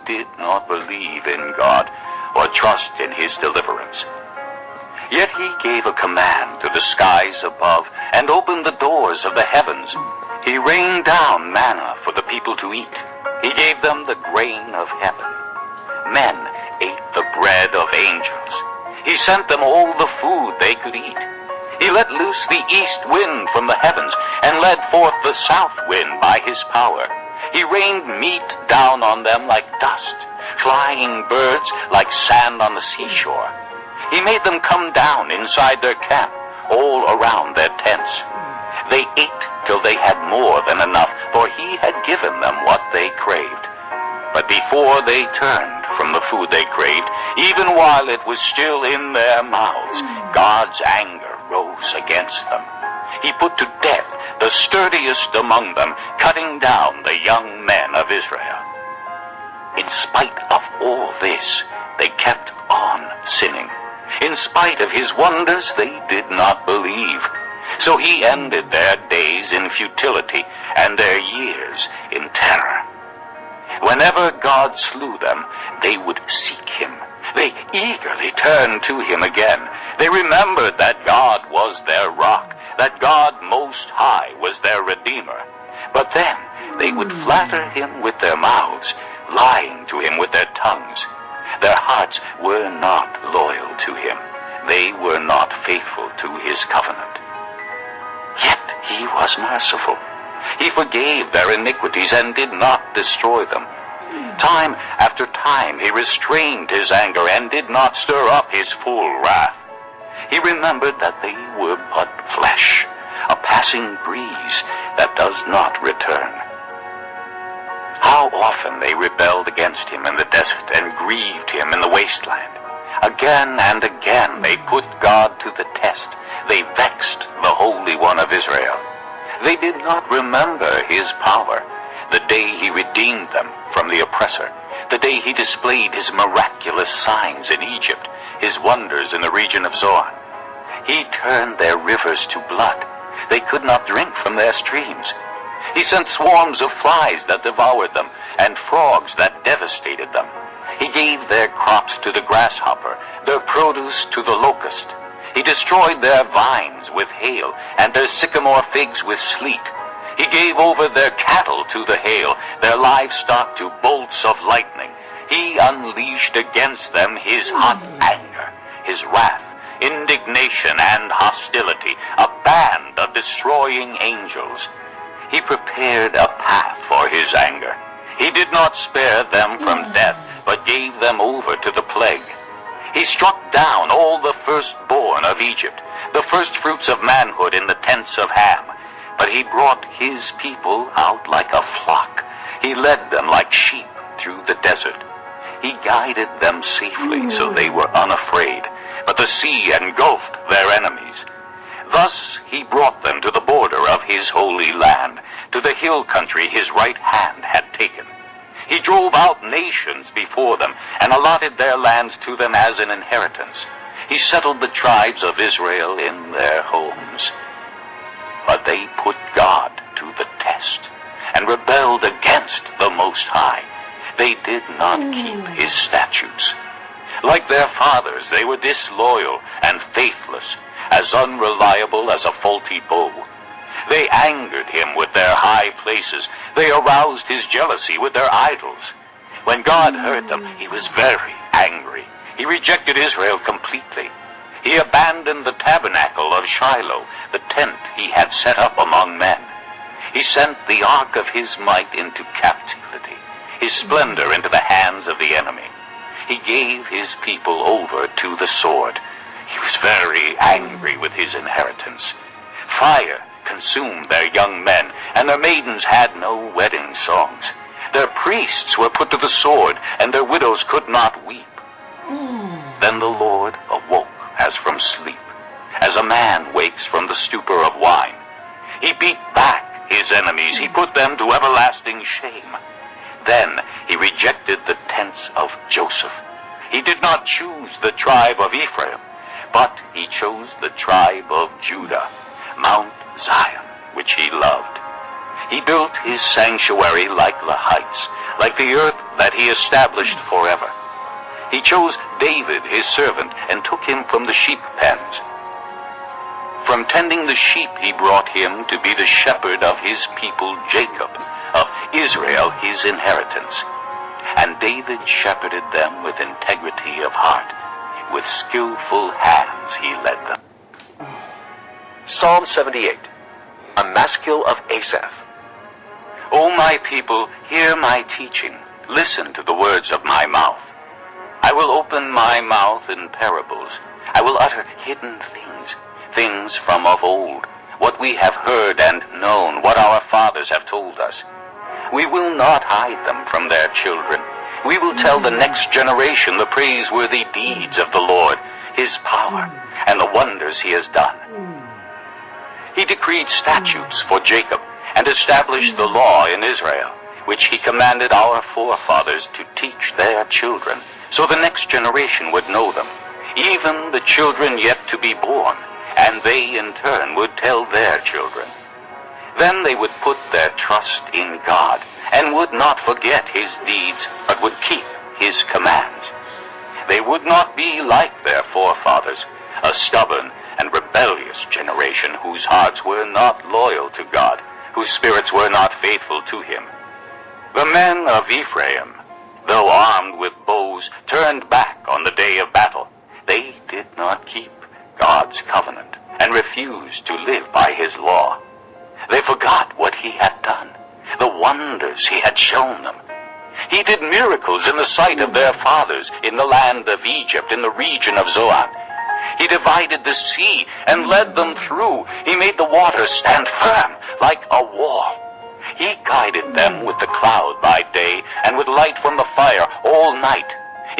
did not believe in God or trust in his deliverance. Yet he gave a command to the skies above and opened the doors of the heavens. He rained down manna for the people to eat. He gave them the grain of heaven. Men ate the bread of angels. He sent them all the food they could eat. He let loose the east wind from the heavens and led forth the south wind by his power. He rained meat down on them like dust, flying birds like sand on the seashore. He made them come down inside their camp, all around their tents. They ate till they had more than enough, for he had given them what they craved. But before they turned from the food they craved, even while it was still in their mouths, God's anger rose against them. He put to death the sturdiest among them, cutting down the young men of Israel. In spite of all this, they kept on sinning. In spite of his wonders, they did not believe. So he ended their days in futility and their years in terror. Whenever God slew them, they would seek him. They eagerly turned to him again. They remembered that God was their rock, that God Most High was their Redeemer. But then they would flatter him with their mouths, lying to him with their tongues. Their hearts were not loyal to him. They were not faithful to his covenant. Yet he was merciful. He forgave their iniquities and did not destroy them. Time after time he restrained his anger and did not stir up his full wrath. He remembered that they were but flesh, a passing breeze that does not return. How often they rebelled against him in the desert and grieved him in the wasteland. Again and again they put God to the test. They vexed the Holy One of Israel. They did not remember his power, the day he redeemed them from the oppressor, the day he displayed his miraculous signs in Egypt, his wonders in the region of Zoan. He turned their rivers to blood. They could not drink from their streams. He sent swarms of flies that devoured them, and frogs that devastated them. He gave their crops to the grasshopper, their produce to the locust. He destroyed their vines with hail, and their sycamore figs with sleet. He gave over their cattle to the hail, their livestock to bolts of lightning. He unleashed against them his hot anger, his wrath, indignation, and hostility, a band of destroying angels. He prepared a path for his anger. He did not spare them from death, but gave them over to the plague. He struck down all the firstborn of Egypt, the firstfruits of manhood in the tents of Ham. But he brought his people out like a flock. He led them like sheep through the desert. He guided them safely, so they were unafraid, but the sea engulfed their enemies. Thus he brought them to the border of his holy land, to the hill country his right hand had taken. He drove out nations before them, and allotted their lands to them as an inheritance. He settled the tribes of Israel in their homes. But they put God to the test, and rebelled against the Most High. They did not keep his statutes. Like their fathers, they were disloyal and faithless, as unreliable as a faulty bow. They angered him with their high places. They aroused his jealousy with their idols. When God heard them, he was very angry. He rejected Israel completely. He abandoned the tabernacle of Shiloh, the tent he had set up among men. He sent the ark of his might into captivity, his splendor into the hands of the enemy. He gave his people over to the sword. He was very angry with his inheritance. Fire consumed their young men, and their maidens had no wedding songs. Their priests were put to the sword, and their widows could not weep. Then the Lord awoke as from sleep, as a man wakes from the stupor of wine. He beat back his enemies. He put them to everlasting shame. Then he rejected the tents of Joseph. He did not choose the tribe of Ephraim, but he chose the tribe of Judah, Mount Zion, which he loved. He built his sanctuary like the heights, like the earth that he established forever. He chose David his servant and took him from the sheep pens. From tending the sheep he brought him to be the shepherd of his people Jacob, of Israel his inheritance. And David shepherded them with integrity of heart. With skillful hands he led them. Psalm 78, a maskil of Asaph. O my people, hear my teaching. Listen to the words of my mouth. I will open my mouth in parables. I will utter hidden things, things from of old, what we have heard and known, what our fathers have told us. We will not hide them from their children. We will tell the next generation the praiseworthy deeds of the Lord, his power, and the wonders he has done. He decreed statutes for Jacob and established the law in Israel, which he commanded our forefathers to teach their children, so the next generation would know them, even the children yet to be born, and they in turn would tell their children. Then they would put their trust in God, and would not forget his deeds, but would keep his commands. They would not be like their forefathers, a stubborn and rebellious generation whose hearts were not loyal to God, whose spirits were not faithful to him. The men of Ephraim, though armed with bows, turned back on the day of battle. They did not keep God's covenant and refused to live by his law. They forgot what he had done, the wonders he had shown them. He did miracles in the sight of their fathers in the land of Egypt, in the region of Zoan. He divided the sea and led them through. He made the waters stand firm like a wall. He guided them with the cloud by day and with light from the fire all night.